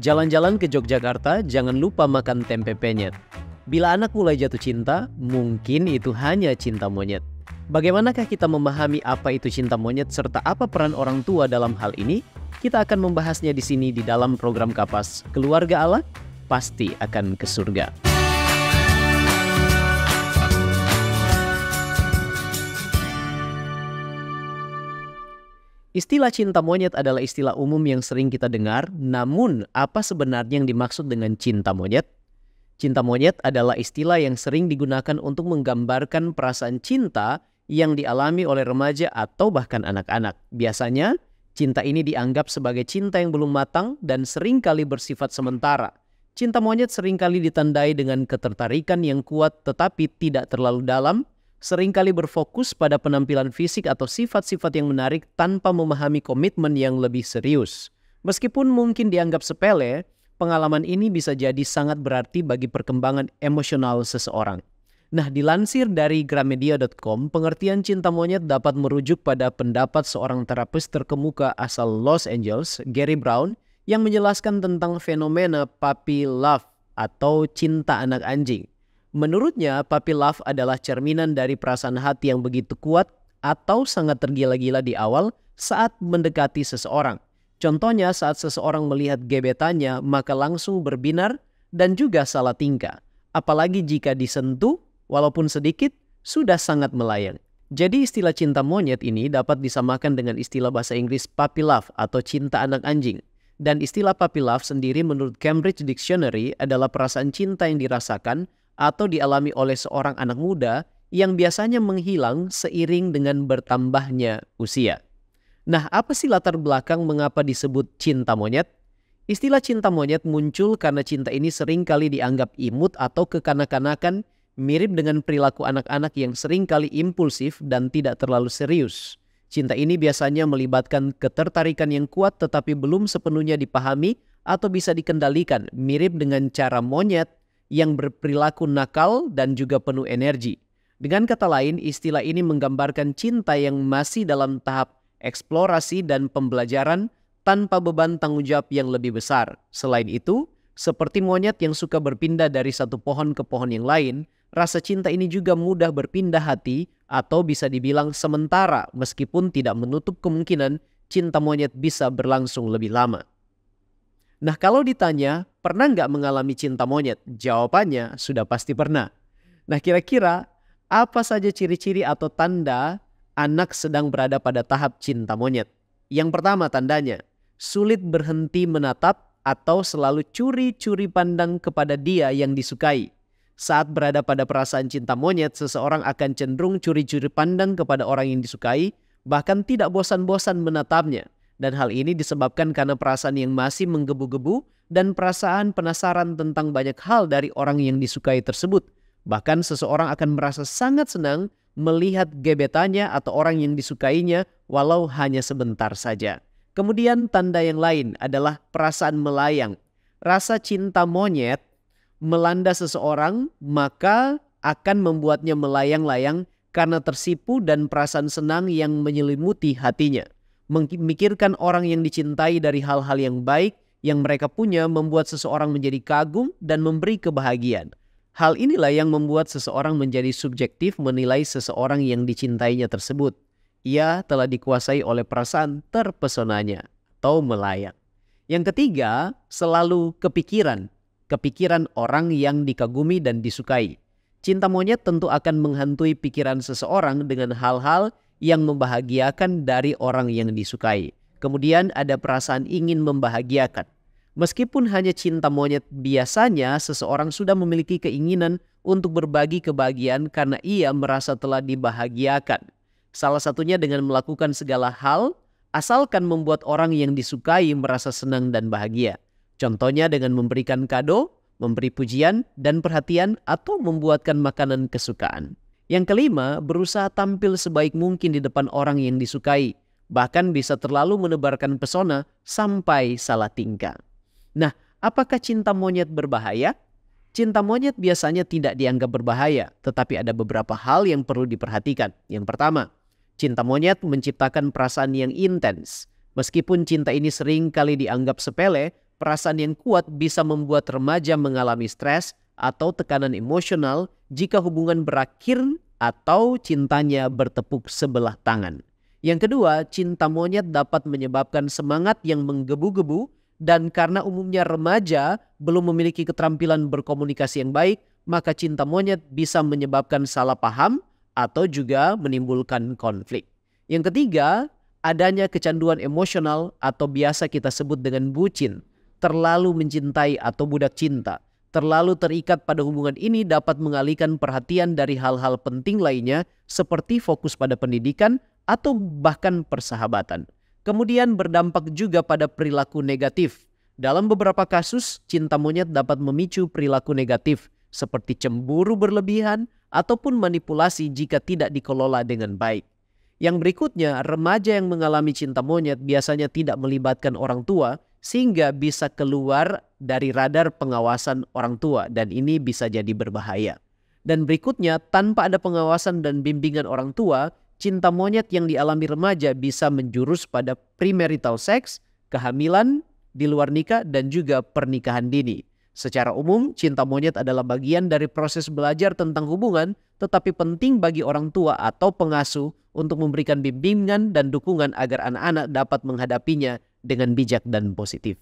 Jalan-jalan ke Yogyakarta, jangan lupa makan tempe penyet. Bila anak mulai jatuh cinta, mungkin itu hanya cinta monyet. Bagaimanakah kita memahami apa itu cinta monyet serta apa peran orang tua dalam hal ini? Kita akan membahasnya di sini di dalam program Kapas. Keluarga Allah pasti akan ke surga. Istilah cinta monyet adalah istilah umum yang sering kita dengar, namun apa sebenarnya yang dimaksud dengan cinta monyet? Cinta monyet adalah istilah yang sering digunakan untuk menggambarkan perasaan cinta yang dialami oleh remaja atau bahkan anak-anak. Biasanya, cinta ini dianggap sebagai cinta yang belum matang dan seringkali bersifat sementara. Cinta monyet seringkali ditandai dengan ketertarikan yang kuat tetapi tidak terlalu dalam, seringkali berfokus pada penampilan fisik atau sifat-sifat yang menarik tanpa memahami komitmen yang lebih serius. Meskipun mungkin dianggap sepele, pengalaman ini bisa jadi sangat berarti bagi perkembangan emosional seseorang. Nah, dilansir dari Gramedia.com, pengertian cinta monyet dapat merujuk pada pendapat seorang terapis terkemuka asal Los Angeles, Gary Brown, yang menjelaskan tentang fenomena puppy love atau cinta anak anjing. Menurutnya, puppy love adalah cerminan dari perasaan hati yang begitu kuat atau sangat tergila-gila di awal saat mendekati seseorang. Contohnya saat seseorang melihat gebetannya maka langsung berbinar dan juga salah tingkah. Apalagi jika disentuh, walaupun sedikit, sudah sangat melayang. Jadi istilah cinta monyet ini dapat disamakan dengan istilah bahasa Inggris puppy love atau cinta anak anjing. Dan istilah puppy love sendiri menurut Cambridge Dictionary adalah perasaan cinta yang dirasakan atau dialami oleh seorang anak muda yang biasanya menghilang seiring dengan bertambahnya usia. Nah, apa sih latar belakang mengapa disebut cinta monyet? Istilah cinta monyet muncul karena cinta ini seringkali dianggap imut atau kekanak-kanakan, mirip dengan perilaku anak-anak yang seringkali impulsif dan tidak terlalu serius. Cinta ini biasanya melibatkan ketertarikan yang kuat tetapi belum sepenuhnya dipahami atau bisa dikendalikan, mirip dengan cara monyet yang berperilaku nakal dan juga penuh energi. Dengan kata lain, istilah ini menggambarkan cinta yang masih dalam tahap eksplorasi dan pembelajaran tanpa beban tanggung jawab yang lebih besar. Selain itu, seperti monyet yang suka berpindah dari satu pohon ke pohon yang lain, rasa cinta ini juga mudah berpindah hati atau bisa dibilang sementara meskipun tidak menutup kemungkinan cinta monyet bisa berlangsung lebih lama. Nah, kalau ditanya, pernah nggak mengalami cinta monyet? Jawabannya sudah pasti pernah. Nah, kira-kira apa saja ciri-ciri atau tanda anak sedang berada pada tahap cinta monyet? Yang pertama tandanya, sulit berhenti menatap atau selalu curi-curi pandang kepada dia yang disukai. Saat berada pada perasaan cinta monyet, seseorang akan cenderung curi-curi pandang kepada orang yang disukai, bahkan tidak bosan-bosan menatapnya. Dan hal ini disebabkan karena perasaan yang masih menggebu-gebu dan perasaan penasaran tentang banyak hal dari orang yang disukai tersebut. Bahkan seseorang akan merasa sangat senang melihat gebetannya atau orang yang disukainya walau hanya sebentar saja. Kemudian tanda yang lain adalah perasaan melayang. Rasa cinta monyet melanda seseorang maka akan membuatnya melayang-layang karena tersipu dan perasaan senang yang menyelimuti hatinya. Memikirkan orang yang dicintai dari hal-hal yang baik yang mereka punya membuat seseorang menjadi kagum dan memberi kebahagiaan. Hal inilah yang membuat seseorang menjadi subjektif menilai seseorang yang dicintainya tersebut. Ia telah dikuasai oleh perasaan terpesonanya atau melayang. Yang ketiga, selalu kepikiran. Kepikiran orang yang dikagumi dan disukai. Cinta monyet tentu akan menghantui pikiran seseorang dengan hal-hal yang membahagiakan dari orang yang disukai. Kemudian ada perasaan ingin membahagiakan. Meskipun hanya cinta monyet, biasanya seseorang sudah memiliki keinginan untuk berbagi kebahagiaan karena ia merasa telah dibahagiakan. Salah satunya dengan melakukan segala hal, asalkan membuat orang yang disukai merasa senang dan bahagia. Contohnya dengan memberikan kado, memberi pujian dan perhatian, atau membuatkan makanan kesukaan. Yang kelima, berusaha tampil sebaik mungkin di depan orang yang disukai. Bahkan bisa terlalu menebarkan pesona sampai salah tingkah. Nah, apakah cinta monyet berbahaya? Cinta monyet biasanya tidak dianggap berbahaya, tetapi ada beberapa hal yang perlu diperhatikan. Yang pertama, cinta monyet menciptakan perasaan yang intens. Meskipun cinta ini sering kali dianggap sepele, Perasaan yang kuat bisa membuat remaja mengalami stres atau tekanan emosional jika hubungan berakhir atau cintanya bertepuk sebelah tangan. Yang kedua, cinta monyet dapat menyebabkan semangat yang menggebu-gebu, dan karena umumnya remaja belum memiliki keterampilan berkomunikasi yang baik, maka cinta monyet bisa menyebabkan salah paham atau juga menimbulkan konflik. Yang ketiga, adanya kecanduan emosional atau biasa kita sebut dengan bucin, terlalu mencintai atau budak cinta. Terlalu terikat pada hubungan ini dapat mengalihkan perhatian dari hal-hal penting lainnya seperti fokus pada pendidikan atau bahkan persahabatan. Kemudian berdampak juga pada perilaku negatif. Dalam beberapa kasus, cinta monyet dapat memicu perilaku negatif seperti cemburu berlebihan ataupun manipulasi jika tidak dikelola dengan baik. Yang berikutnya, remaja yang mengalami cinta monyet biasanya tidak melibatkan orang tua sehingga bisa keluar dari radar pengawasan orang tua, dan ini bisa jadi berbahaya. Dan berikutnya, tanpa ada pengawasan dan bimbingan orang tua, cinta monyet yang dialami remaja bisa menjurus pada premarital sex, kehamilan di luar nikah, dan juga pernikahan dini. Secara umum, cinta monyet adalah bagian dari proses belajar tentang hubungan, tetapi penting bagi orang tua atau pengasuh untuk memberikan bimbingan dan dukungan agar anak-anak dapat menghadapinya dengan bijak dan positif.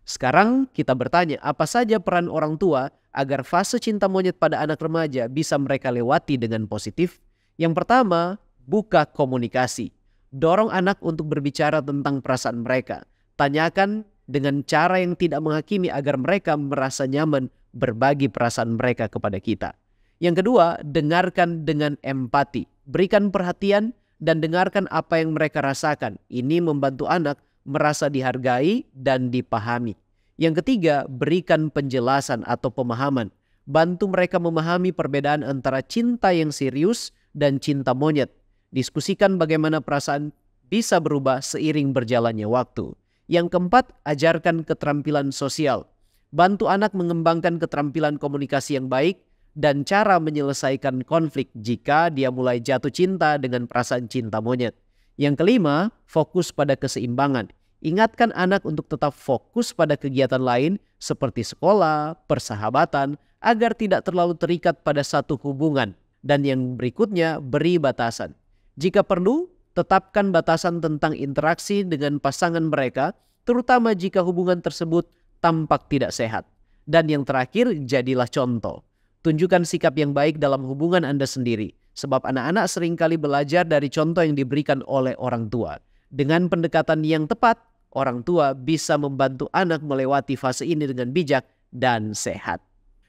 Sekarang kita bertanya, apa saja peran orang tua agar fase cinta monyet pada anak remaja bisa mereka lewati dengan positif? Yang pertama, buka komunikasi. Dorong anak untuk berbicara tentang perasaan mereka. Tanyakan dengan cara yang tidak menghakimi agar mereka merasa nyaman berbagi perasaan mereka kepada kita. Yang kedua, dengarkan dengan empati. Berikan perhatian dan dengarkan apa yang mereka rasakan. Ini membantu anak merasa dihargai dan dipahami. Yang ketiga, berikan penjelasan atau pemahaman. Bantu mereka memahami perbedaan antara cinta yang serius dan cinta monyet. Diskusikan bagaimana perasaan bisa berubah seiring berjalannya waktu. Yang keempat, ajarkan keterampilan sosial. Bantu anak mengembangkan keterampilan komunikasi yang baik dan cara menyelesaikan konflik jika dia mulai jatuh cinta dengan perasaan cinta monyet. Yang kelima, fokus pada keseimbangan. Ingatkan anak untuk tetap fokus pada kegiatan lain seperti sekolah, persahabatan, agar tidak terlalu terikat pada satu hubungan. Dan yang berikutnya, beri batasan. Jika perlu, tetapkan batasan tentang interaksi dengan pasangan mereka, terutama jika hubungan tersebut tampak tidak sehat. Dan yang terakhir, jadilah contoh. Tunjukkan sikap yang baik dalam hubungan Anda sendiri, sebab anak-anak seringkali belajar dari contoh yang diberikan oleh orang tua. Dengan pendekatan yang tepat, orang tua bisa membantu anak melewati fase ini dengan bijak dan sehat.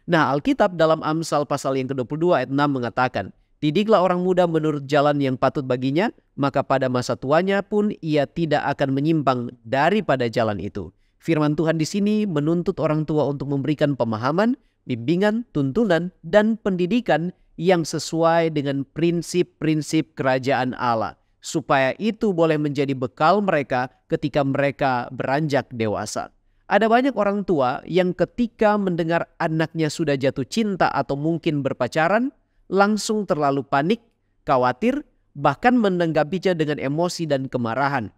Nah, Alkitab dalam Amsal pasal yang ke-22 ayat 6 mengatakan, "Didiklah orang muda menurut jalan yang patut baginya, maka pada masa tuanya pun ia tidak akan menyimpang daripada jalan itu." Firman Tuhan di sini menuntut orang tua untuk memberikan pemahaman, bimbingan, tuntunan, dan pendidikan yang sesuai dengan prinsip-prinsip kerajaan Allah, supaya itu boleh menjadi bekal mereka ketika mereka beranjak dewasa. Ada banyak orang tua yang ketika mendengar anaknya sudah jatuh cinta atau mungkin berpacaran, langsung terlalu panik, khawatir, bahkan menanggapinya dengan emosi dan kemarahan.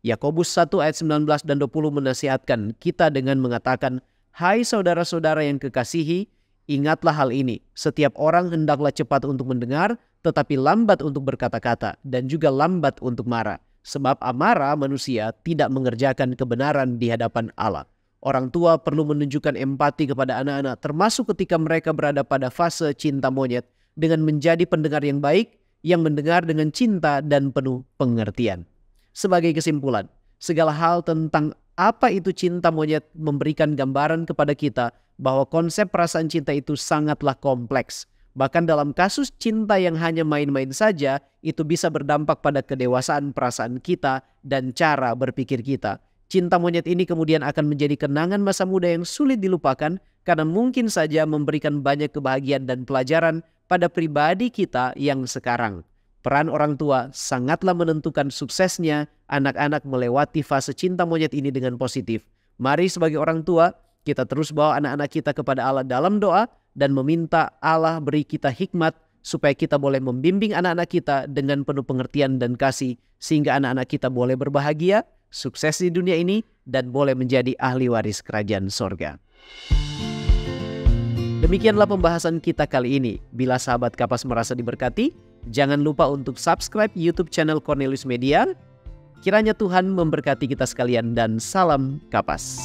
Yakobus 1 ayat 19 dan 20 menasihatkan kita dengan mengatakan, "Hai saudara-saudara yang kekasihi, ingatlah hal ini. Setiap orang hendaklah cepat untuk mendengar, tetapi lambat untuk berkata-kata, dan juga lambat untuk marah. Sebab amarah manusia tidak mengerjakan kebenaran di hadapan Allah." Orang tua perlu menunjukkan empati kepada anak-anak, termasuk ketika mereka berada pada fase cinta monyet, dengan menjadi pendengar yang baik, yang mendengar dengan cinta dan penuh pengertian. Sebagai kesimpulan, segala hal tentang apa itu cinta monyet memberikan gambaran kepada kita bahwa konsep perasaan cinta itu sangatlah kompleks. Bahkan dalam kasus cinta yang hanya main-main saja, itu bisa berdampak pada kedewasaan perasaan kita dan cara berpikir kita. Cinta monyet ini kemudian akan menjadi kenangan masa muda yang sulit dilupakan karena mungkin saja memberikan banyak kebahagiaan dan pelajaran pada pribadi kita yang sekarang. Peran orang tua sangatlah menentukan suksesnya anak-anak melewati fase cinta monyet ini dengan positif. Mari sebagai orang tua, kita terus bawa anak-anak kita kepada Allah dalam doa dan meminta Allah beri kita hikmat supaya kita boleh membimbing anak-anak kita dengan penuh pengertian dan kasih sehingga anak-anak kita boleh berbahagia sukses di dunia ini, dan boleh menjadi ahli waris kerajaan sorga. Demikianlah pembahasan kita kali ini. Bila sahabat Kapas merasa diberkati, jangan lupa untuk subscribe YouTube channel Cornelius Media. Kiranya Tuhan memberkati kita sekalian dan salam Kapas.